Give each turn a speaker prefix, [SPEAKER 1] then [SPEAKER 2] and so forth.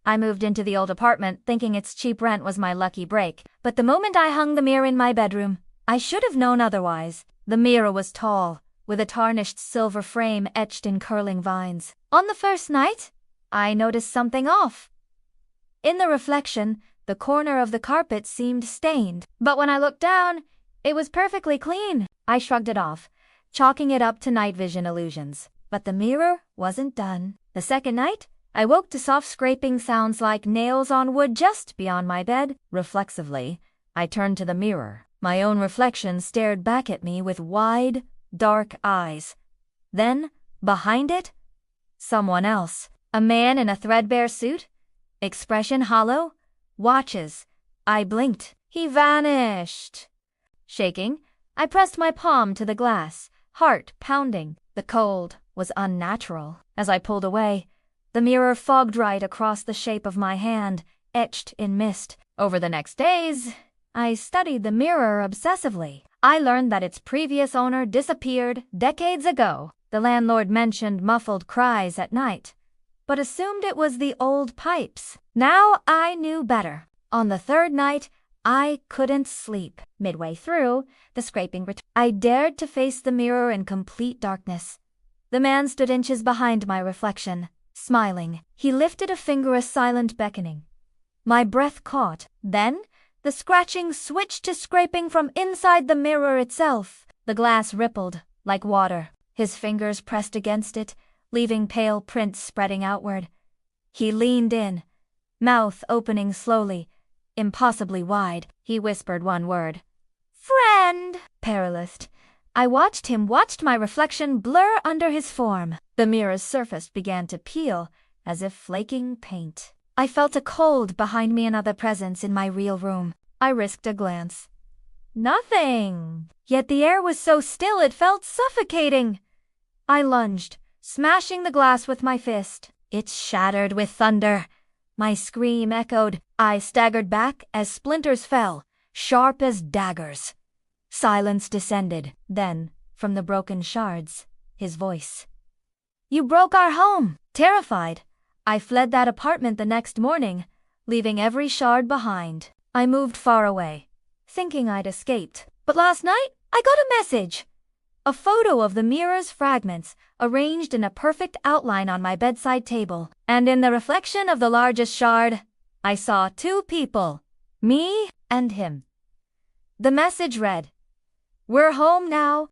[SPEAKER 1] I moved into the old apartment thinking its cheap rent was my lucky break, but the moment I hung the mirror in my bedroom, I should have known otherwise. The mirror was tall, with a tarnished silver frame etched in curling vines. On the first night, I noticed something off. In the reflection, the corner of the carpet seemed stained, but when I looked down, it was perfectly clean. I shrugged it off, chalking it up to night vision illusions. But the mirror wasn't done. The second night, I woke to soft scraping sounds like nails on wood just beyond my bed. Reflexively, I turned to the mirror. My own reflection stared back at me with wide, dark eyes. Then, behind it, someone else. A man in a threadbare suit, expression hollow, watches. I blinked. He vanished. Shaking, I pressed my palm to the glass, heart pounding. The cold was unnatural. As I pulled away, the mirror fogged right across the shape of my hand, etched in mist. Over the next days, I studied the mirror obsessively. I learned that its previous owner disappeared decades ago. The landlord mentioned muffled cries at night, but assumed it was the old pipes. Now I knew better. On the third night, I couldn't sleep. Midway through, the scraping returned. I dared to face the mirror in complete darkness. The man stood inches behind my reflection, smiling. He lifted a finger, a silent beckoning. My breath caught. Then, the scratching switched to scraping from inside the mirror itself. The glass rippled, like water. His fingers pressed against it, leaving pale prints spreading outward. He leaned in, mouth opening slowly, impossibly wide. He whispered one word. "Friend!" Paralyzed, I watched my reflection blur under his form. The mirror's surface began to peel, as if flaking paint. I felt a cold behind me, another presence in my real room. I risked a glance. Nothing! Yet the air was so still it felt suffocating. I lunged, smashing the glass with my fist. It shattered with thunder. My scream echoed. I staggered back as splinters fell, sharp as daggers. Silence descended. Then, from the broken shards, his voice. "You broke our home!" Terrified, I fled that apartment the next morning, leaving every shard behind. I moved far away, thinking I'd escaped. But last night, I got a message. A photo of the mirror's fragments, arranged in a perfect outline on my bedside table. And in the reflection of the largest shard, I saw two people, me and him. The message read, "We're home now.